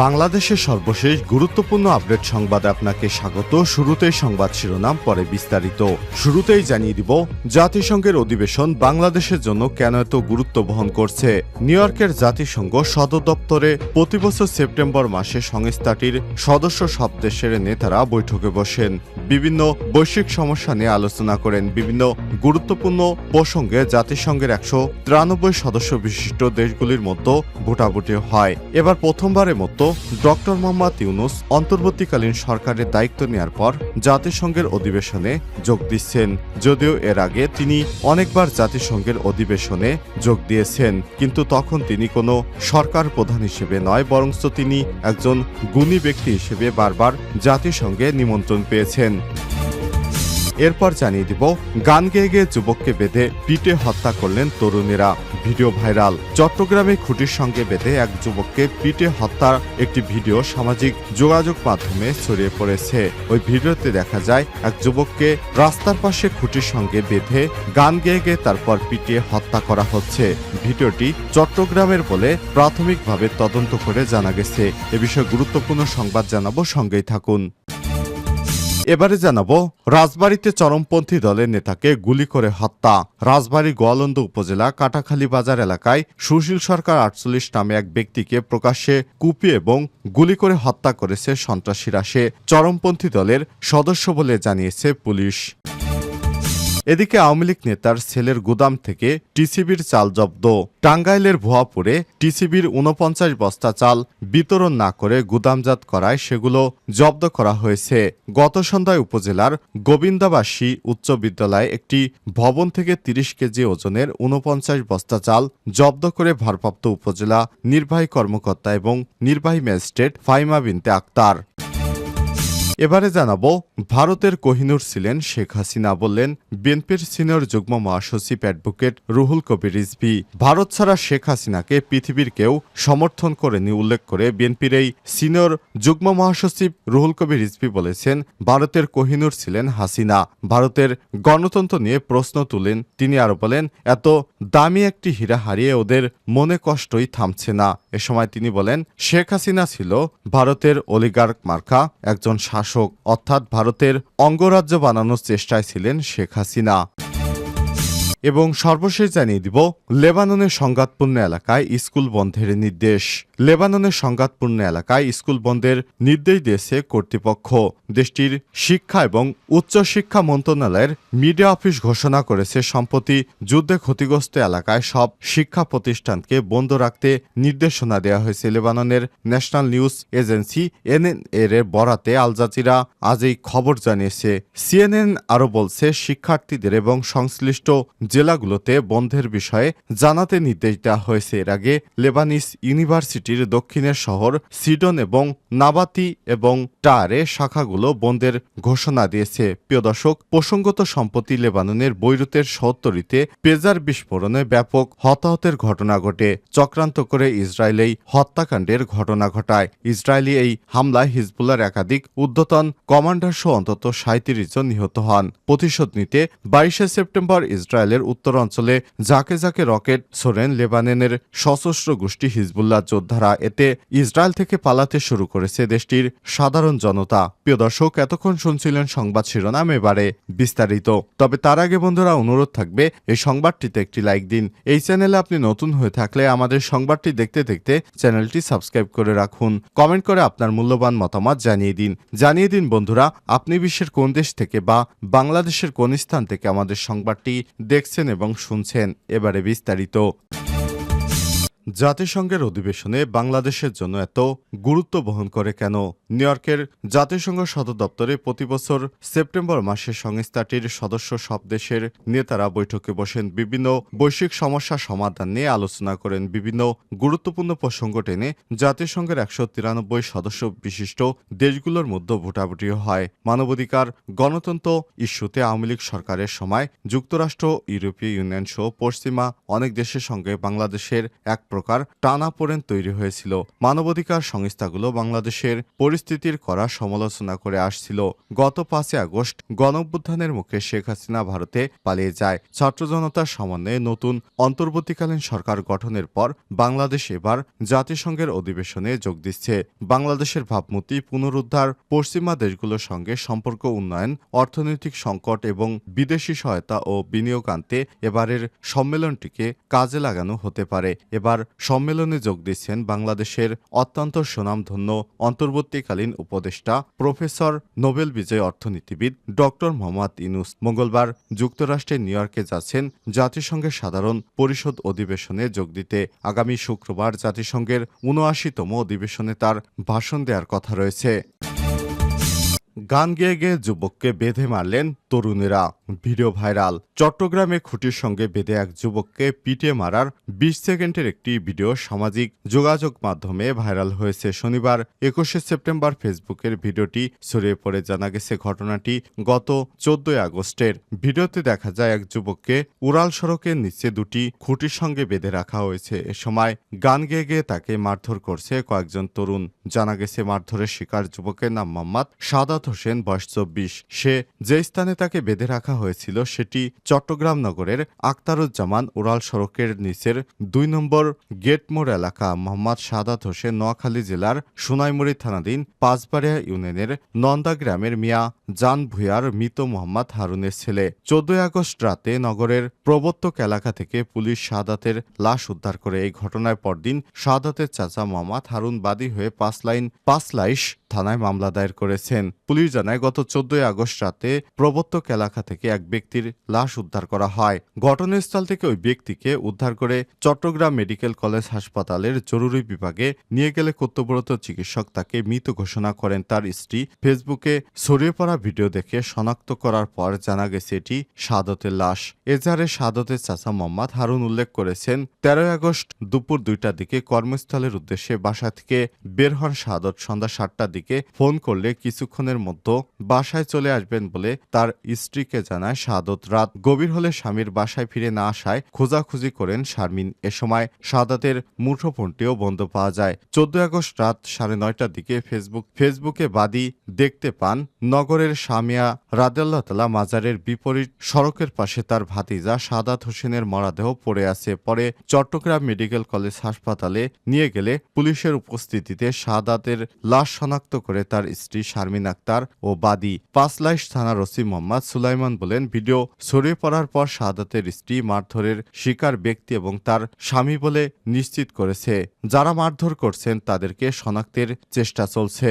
বাংলাদেশের সর্বশেষ গুরুত্বপূর্ণ আপডেট সংবাদে আপনাকে স্বাগত। শুরুতেই সংবাদ শিরোনাম, পরে বিস্তারিত। শুরুতেই জানিয়ে দিব, জাতিসংঘের অধিবেশন বাংলাদেশের জন্য কেন এত গুরুত্ব বহন করছে। নিউ ইয়র্কের জাতিসংঘ সদর দপ্তরে প্রতিবছর সেপ্টেম্বর মাসে সংস্থাটির সদস্য সব দেশের নেতারা বৈঠকে বসেন, বিভিন্ন বৈশ্বিক সমস্যা নিয়ে আলোচনা করেন। বিভিন্ন গুরুত্বপূর্ণ প্রসঙ্গে জাতিসংঘের 193 সদস্য বিশিষ্ট দেশগুলির মধ্যে ভোটাভুটি হয়। এবার প্রথমবারের মতো ডক্টর মোহাম্মদ ইউনূস অন্তর্বর্তীকালীন সরকারের দায়িত্ব নেওয়ার পর জাতিসংঘের অধিবেশনে যোগ দিচ্ছেন। যদিও এর আগে তিনি অনেকবার জাতিসংঘের অধিবেশনে যোগ দিয়েছেন, কিন্তু তখন তিনি কোনো সরকার প্রধান হিসেবে নয়, বরঞ্চ তিনি একজন গুণী ব্যক্তি হিসেবে বারবার জাতিসংঘে নিমন্ত্রণ পেয়েছেন। এরপর জানিয়ে দিব, গান গেয়ে গেয়ে যুবককে বেঁধে পিটে হত্যা করলেন তরুণীরা, ভিডিও ভাইরাল। চট্টগ্রামে খুঁটির সঙ্গে বেঁধে এক যুবককে পিটে হত্যার একটি ভিডিও সামাজিক যোগাযোগ মাধ্যমে ছড়িয়ে পড়েছে। ওই ভিডিওতে দেখা যায় এক যুবককে রাস্তার পাশে খুঁটির সঙ্গে বেঁধে গান গেয়ে গেয়ে তারপর পিটিয়ে হত্যা করা হচ্ছে। ভিডিওটি চট্টগ্রামের বলে প্রাথমিকভাবে তদন্ত করে জানা গেছে। এ বিষয়ে গুরুত্বপূর্ণ সংবাদ জানাবো, সঙ্গেই থাকুন। এবারে জানাবো, রাজবাড়ীতে চরমপন্থী দলের নেতাকে গুলি করে হত্যা। রাজবাড়ী গোয়ালন্দ উপজেলা কাটাখালী বাজার এলাকায় সুশীল সরকার 48 নামে এক ব্যক্তিকে প্রকাশ্যে কুপিয়ে এবং গুলি করে হত্যা করেছে সন্ত্রাসীরা। সে চরমপন্থী দলের সদস্য বলে জানিয়েছে পুলিশ। এদিকে আওয়ামী লীগ নেতার ছেলের গুদাম থেকে টিসিবির চাল জব্দ। টাঙ্গাইলের ভুয়াপুরে টিসিবির 49 বস্তা চাল বিতরণ না করে গুদামজাত করায় সেগুলো জব্দ করা হয়েছে। গত সন্ধ্যায় উপজেলার গোবিন্দাবাসী উচ্চ বিদ্যালয়ে একটি ভবন থেকে 30 কেজি ওজনের 49 বস্তা চাল জব্দ করে ভারপ্রাপ্ত উপজেলা নির্বাহী কর্মকর্তা এবং নির্বাহী ম্যাজিস্ট্রেট ফাহিমা বিনতে আক্তার। এবারে জানাবো, ভারতের কোহিনূর ছিলেন শেখ হাসিনা, বললেন বিএনপির সিনিয়র যুগ্ম মহাসচিব অ্যাডভোকেট রুহুল কবির রিজভী। ভারত ছাড়া শেখ হাসিনাকে পৃথিবীর কেউ সমর্থন করেনি উল্লেখ করে বিএনপির এই সিনিয়র যুগ্ম মহাসচিব রুহুল কবির রিজভী বলেছেন, ভারতের কোহিনূর ছিলেন হাসিনা। ভারতের গণতন্ত্র নিয়ে প্রশ্ন তুলেন তিনি। আরো বলেন, এত দামি একটি হীরা হারিয়ে ওদের মনে কষ্টই থামছে না। এ সময় তিনি বলেন, শেখ হাসিনা ছিল ভারতের অলিগার্ক মার্কা একজন শাসক, অর্থাৎ ভারতের অঙ্গরাজ্য বানানোর চেষ্টায় ছিলেন শেখ হাসিনা। এবং সর্বশেষ জানিয়ে দিব, লেবাননের সংঘাতপূর্ণ এলাকায় স্কুল বন্ধের নির্দেশ। লেবাননের সংঘাতপূর্ণ এলাকায় স্কুল বন্ধের নির্দেশ দিয়েছে কর্তৃপক্ষ। দেশটির শিক্ষা এবং উচ্চশিক্ষা মন্ত্রণালয়ের মিডিয়া অফিস ঘোষণা করেছে, সম্প্রতি যুদ্ধে ক্ষতিগ্রস্ত এলাকায় সব শিক্ষা প্রতিষ্ঠানকে বন্ধ রাখতে নির্দেশনা দেওয়া হয়েছে। লেবাননের ন্যাশনাল নিউজ এজেন্সি এনএনএর বরাতে আল জাজিরা আজ এই খবর জানিয়েছে। সিএনএন আরও বলছে, শিক্ষার্থীদের এবং সংশ্লিষ্ট জেলাগুলোতে বন্ধের বিষয়ে জানাতে নির্দেশ দেওয়া হয়েছে। এর আগে লেবানিস ইউনিভার্সিটির দক্ষিণের শহর সিডন এবং নাবাতি এবং টায়ারে শাখাগুলো বন্ধের ঘোষণা দিয়েছে। প্রিয় দর্শক, প্রসঙ্গত সম্প্রতি লেবাননের বৈরুতের শহরতলিতে পেজার বিস্ফোরণে ব্যাপক হতাহতের ঘটনা ঘটে। চক্রান্ত করে ইসরায়েল এই হত্যাকাণ্ডের ঘটনা ঘটায়। ইসরায়েলি এই হামলায় হিজবুল্লাহর একাধিক ঊর্ধ্বতন কমান্ডার সহ অন্তত 37 জন নিহত হন। প্রতিশোধ নিতে 22 সেপ্টেম্বর ইসরায়েলের উত্তরাঞ্চলে ঝাঁকে ঝাঁকে রকেট ছোড়েন লেবাননের সশস্ত্র গোষ্ঠী হিজবুল্লাহ যোদ্ধারা। এতে ইসরায়েল থেকে পালাতে শুরু করেছে দেশটির সাধারণ জনতা। প্রিয় দর্শক, এতক্ষণ শুনছিলেন সংবাদ শিরোনাম, এবারে বিস্তারিত। তবে তার আগে বন্ধুরা, অনুরোধ থাকবে এই সংবাদটিতে একটি লাইক দিন। এই চ্যানেলে আপনি নতুন হয়ে থাকলে আমাদের সংবাদটি দেখতে দেখতে চ্যানেলটি সাবস্ক্রাইব করে রাখুন। কমেন্ট করে আপনার মূল্যবান মতামত জানিয়ে দিন বন্ধুরা, আপনি বিশ্বের কোন দেশ থেকে বা বাংলাদেশের কোন স্থান থেকে আমাদের সংবাদটি দেখছেন এবং শুনছেন। এবারে বিস্তারিত। জাতিসংঘের অধিবেশনে বাংলাদেশের জন্য এত গুরুত্ব বহন করে কেন? নিউ ইয়র্কের জাতিসংঘ সদর দপ্তরে প্রতিবছর সেপ্টেম্বর মাসে সংস্থাটির সদস্য সব দেশের নেতারা বৈঠকে বসেন, বিভিন্ন বৈশ্বিক সমস্যা সমাধান নিয়ে আলোচনা করেন। বিভিন্ন গুরুত্বপূর্ণ প্রসঙ্গ টেনে জাতিসংঘের 193 সদস্য বিশিষ্ট দেশগুলোর মধ্যে ভোটাভুটি হয়। মানবাধিকার, গণতন্ত্র ইস্যুতে আওয়ামী লীগ সরকারের সময় যুক্তরাষ্ট্র, ইউরোপীয় ইউনিয়ন সহ পশ্চিমা অনেক দেশের সঙ্গে বাংলাদেশের এক প্রকার টানাপোড়েন তৈরি হয়েছিল। মানবাধিকার সংস্থাগুলো বাংলাদেশের পরিস্থিতির কড়া সমালোচনা করে আসছিল। গত 5 আগস্ট গণঅভ্যুত্থানের মুখে শেখ হাসিনা ভারতে পালিয়ে যায়। ছাত্র জনতার সমন্বয়ে নতুন অন্তর্বর্তীকালীন সরকার গঠনের পর বাংলাদেশ এবার জাতিসংঘের অধিবেশনে যোগ দিচ্ছে। বাংলাদেশের ভাবমূর্তি পুনরুদ্ধার, পশ্চিমা দেশগুলোর সঙ্গে সম্পর্ক উন্নয়ন, অর্থনৈতিক সংকট এবং বিদেশি সহায়তা ও বিনিয়োগ আনতে এবারের সম্মেলনটিকে কাজে লাগানো হতে পারে। এবার সম্মেলনে যোগ দিচ্ছেন বাংলাদেশের অত্যন্ত সুনামধন্য অন্তর্বর্তীকালীন উপদেষ্টা প্রফেসর, নোবেল বিজয়ী অর্থনীতিবিদ ডক্টর মোহাম্মদ ইউনূস। মঙ্গলবার যুক্তরাষ্ট্রের নিউ ইয়র্কে যাচ্ছেন জাতিসংঘের সাধারণ পরিষদ অধিবেশনে যোগ দিতে। আগামী শুক্রবার জাতিসংঘের ৭৯তম অধিবেশনে তার ভাষণ দেওয়ার কথা রয়েছে। গান গেয়ে গেয়ে যুবককে বেঁধে মারলেন তরুণেরা, ভিডিও ভাইরাল। চট্টগ্রামে খুঁটির সঙ্গে বেঁধে এক যুবককে পিটিয়ে মারার ২০ সেকেন্ডের একটি ভিডিও সামাজিক যোগাযোগ মাধ্যমে ভাইরাল হয়েছে। শনিবার ২১শে সেপ্টেম্বর ফেসবুকের ভিডিওটি ছড়িয়ে পড়ে। জানা গেছে ঘটনাটি গত ১৪ আগস্টের। ভিডিওতে দেখা যায় এক যুবককে উড়াল সড়কের নিচে দুটি খুঁটির সঙ্গে বেঁধে রাখা হয়েছে। এ সময় গান গেয়ে গেয়ে তাকে মারধর করছে কয়েকজন তরুণ। জানা গেছে মারধরের শিকার যুবকের নাম মোহাম্মদ সাদাত হোসেন, বয়স ২৪। সে যে স্থানে তাকে বেঁধে রাখা হয়েছিল সেটি চট্টগ্রাম নগরের আখতারুজ্জামান উড়াল সড়কের নিচের ২ নম্বর গেট মোড় এলাকা। মোহাম্মদ সাদাত হোসেন নোয়াখালী জেলার সোনাইমুড়ি থানাধীন পাঁচবাড়িয়া ইউনিয়নের নন্দা গ্রামের মিয়া জান ভুঁইয়ার মৃত মোহাম্মদ হারুনের ছেলে। ১৪ আগস্ট রাতে নগরের প্রবর্তক এলাকা থেকে পুলিশ সাদাতের লাশ উদ্ধার করে। এই ঘটনার পরদিন সাদাতের চাচা মোহাম্মদ হারুন বাদী হয়ে পাঁচলাইশ থানায় মামলা দায়ের করেছেন। পুলিশ জানায় গত ১৪ আগস্ট রাতে প্রবর্তক এলাকা থেকে এক ব্যক্তির লাশ উদ্ধার করা হয়। ঘটনাস্থল থেকে ওই ব্যক্তিকে উদ্ধার করে চট্টগ্রাম মেডিকেল কলেজ হাসপাতালের জরুরি বিভাগে নিয়ে গেলে কর্তব্যরত চিকিৎসক তাকে মৃত ঘোষণা করেন। তার স্ত্রী ফেসবুকে ছড়িয়ে পড়া ভিডিও দেখে শনাক্ত করার পর জানা গেছে এটি সাদতের লাশ। এজাহারে সাদতের চাচা মোহাম্মদ হারুন উল্লেখ করেছেন, ১৩ আগস্ট দুপুর ২টার দিকে কর্মস্থলের উদ্দেশ্যে বাসা থেকে বের হন সাদত। সন্ধ্যা ৭টার দিকে ফোন করলে কিছুক্ষণের মধ্যে বাসায় চলে আসবেন বলে তার স্ত্রীকে জানায় সাদত। রাত গভীর হলে স্বামীর বাসায় ফিরে না আসায় খোঁজাখুঁজি করেন শারমিন। এ সময় সাদাতের মুঠোফোনটিও বন্ধ পাওয়া যায়। ১৪ আগস্ট রাত ৯:৩০টার দিকে ফেসবুকে বাদী দেখতে পান নগরের শামিয়া রাদিয়াল্লাহু তাআলা মাজারের বিপরীত সড়কের পাশে তার ভাতিজা সাদাত হোসেনের মরদেহ পড়ে আছে। পরে চট্টগ্রাম মেডিকেল কলেজ হাসপাতালে নিয়ে গেলে পুলিশের উপস্থিতিতে সাদাতের লাশ শনাক্ত করে তার স্ত্রী শারমিন আক্তার ও বাদী পাঁচলাইশ থানার ওসি মোহাম্মদ সুলাইমান বলেন, ভিডিও ছড়িয়ে পড়ার পর সাদাতের স্ত্রী মারধরের শিকার ব্যক্তি এবং তার স্বামী বলে নিশ্চিত করেছে। যারা মারধর করছেন তাদেরকে শনাক্তের চেষ্টা চলছে।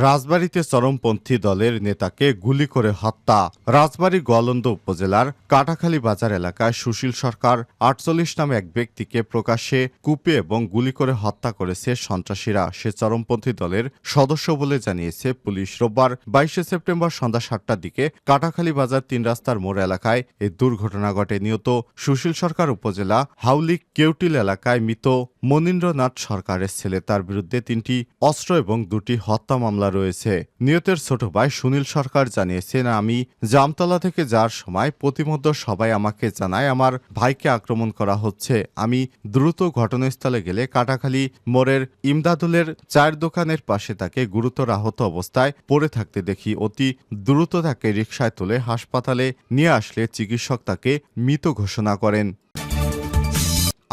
রাজবাড়ীতে চরমপন্থী দলের নেতাকে গুলি করে হত্যা। রাজবাড়ী গোয়ালন্দ উপজেলার কাটাখালী বাজার এলাকায় সুশীল সরকার ৪৮ নামে এক ব্যক্তিকে প্রকাশ্যে কুপিয়ে এবং গুলি করে হত্যা করেছে সন্ত্রাসীরা। সে চরমপন্থী দলের সদস্য বলে জানিয়েছে পুলিশ। রোববার ২২শে সেপ্টেম্বর সন্ধ্যা ৭টার দিকে কাটাখালী বাজার ৩ রাস্তার মোড় এলাকায় এই দুর্ঘটনা ঘটে। নিহত সুশীল সরকার উপজেলা হাউলি কেউটিল এলাকায় মৃত মনীন্দ্রনাথ সরকারের ছেলে। তার বিরুদ্ধে ৩টি অস্ত্র এবং ২টি হত্যা মামলা রয়েছে। নিহতের ছোট ভাই সুনীল সরকার জানিয়েছেন, আমি জামতলা থেকে যাওয়ার সময় প্রতিমধ্যে সবাই আমাকে জানায় আমার ভাইকে আক্রমণ করা হচ্ছে। আমি দ্রুত ঘটনাস্থলে গেলে কাটাখালী মোড়ের ইমদাদুলের চায়ের দোকানের পাশে তাকে গুরুতর আহত অবস্থায় পড়ে থাকতে দেখি। অতি দ্রুত তাকে রিকশায় তুলে হাসপাতালে নিয়ে আসলে চিকিৎসক তাকে মৃত ঘোষণা করেন।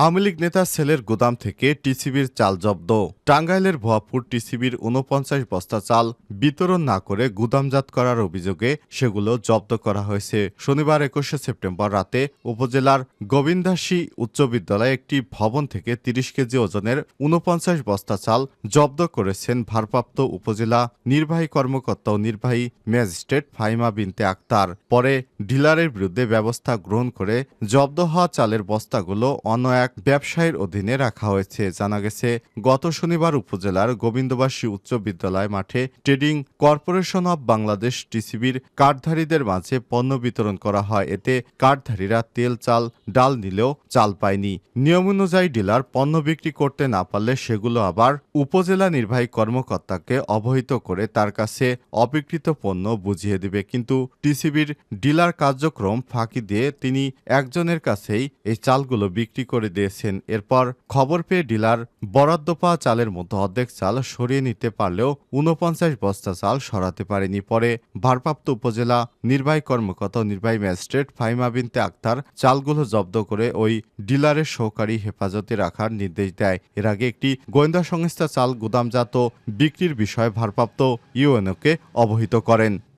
আওয়ামী লীগ নেতা ছেলের গোদাম থেকে টিসিবির চাল জব্দ। টাঙ্গাইলের ভুয়াপুর টিসিবির ৪৯ বস্তা চাল বিতরণ না করে গুদামজাত করার অভিযোগে সেগুলো জব্দ করা হয়েছে। শনিবার ২১শে সেপ্টেম্বর রাতে উপজেলার গোবিন্দাসী উচ্চ বিদ্যালয়ে একটি ভবন থেকে ৩০ কেজি ওজনের ৪৯ বস্তা চাল জব্দ করেছেন ভারপ্রাপ্ত উপজেলা নির্বাহী কর্মকর্তা ও নির্বাহী ম্যাজিস্ট্রেট ফাহিমা বিনতে আক্তার। পরে ডিলারের বিরুদ্ধে ব্যবস্থা গ্রহণ করে জব্দ হওয়া চালের বস্তাগুলো অন্য এক ব্যবসায়ীর অধীনে রাখা হয়েছে। জানা গেছে গত শনিবার উপজেলার গোবিন্দবাসী উচ্চ বিদ্যালয় মাঠে ট্রেডিং কর্পোরেশন অব বাংলাদেশ টিসিবির কার্ডধারীদের মাঝে পণ্য বিতরণ করা হয়। এতে কার্ডধারীরা তেল, চাল, ডাল নিলেও চাল পায়নি। নিয়ম অনুযায়ী ডিলার পণ্য বিক্রি করতে না পারলে সেগুলো আবার উপজেলা নির্বাহী কর্মকর্তাকে অবহিত করে তার কাছে অবিকৃত পণ্য বুঝিয়ে দিবে। কিন্তু টিসিবির ডিলার কার্যক্রম ফাঁকি দিয়ে তিনি একজনের কাছেই এই চালগুলো বিক্রি করে দিয়েছেন। এরপর খবর পেয়ে ডিলার বরাদ্দ পাওয়া চালের মধ্যে অর্ধেক চাল সরিয়ে নিতে পারলেও ৪৯ বস্তা চাল সরাতে পারেনি। পরে ভারপ্রাপ্ত উপজেলা নির্বাহী কর্মকর্তা ও নির্বাহী ম্যাজিস্ট্রেট ফাহিমা বিনতে আক্তার চালগুলো জব্দ করে ওই ডিলারের সহকারী হেফাজতে রাখার নির্দেশ দেয়। এর আগে একটি গোয়েন্দা সংস্থা চাল গুদামজাত বিক্রির বিষয়ে ভারপ্রাপ্ত ইউএনওকে অবহিত করেন।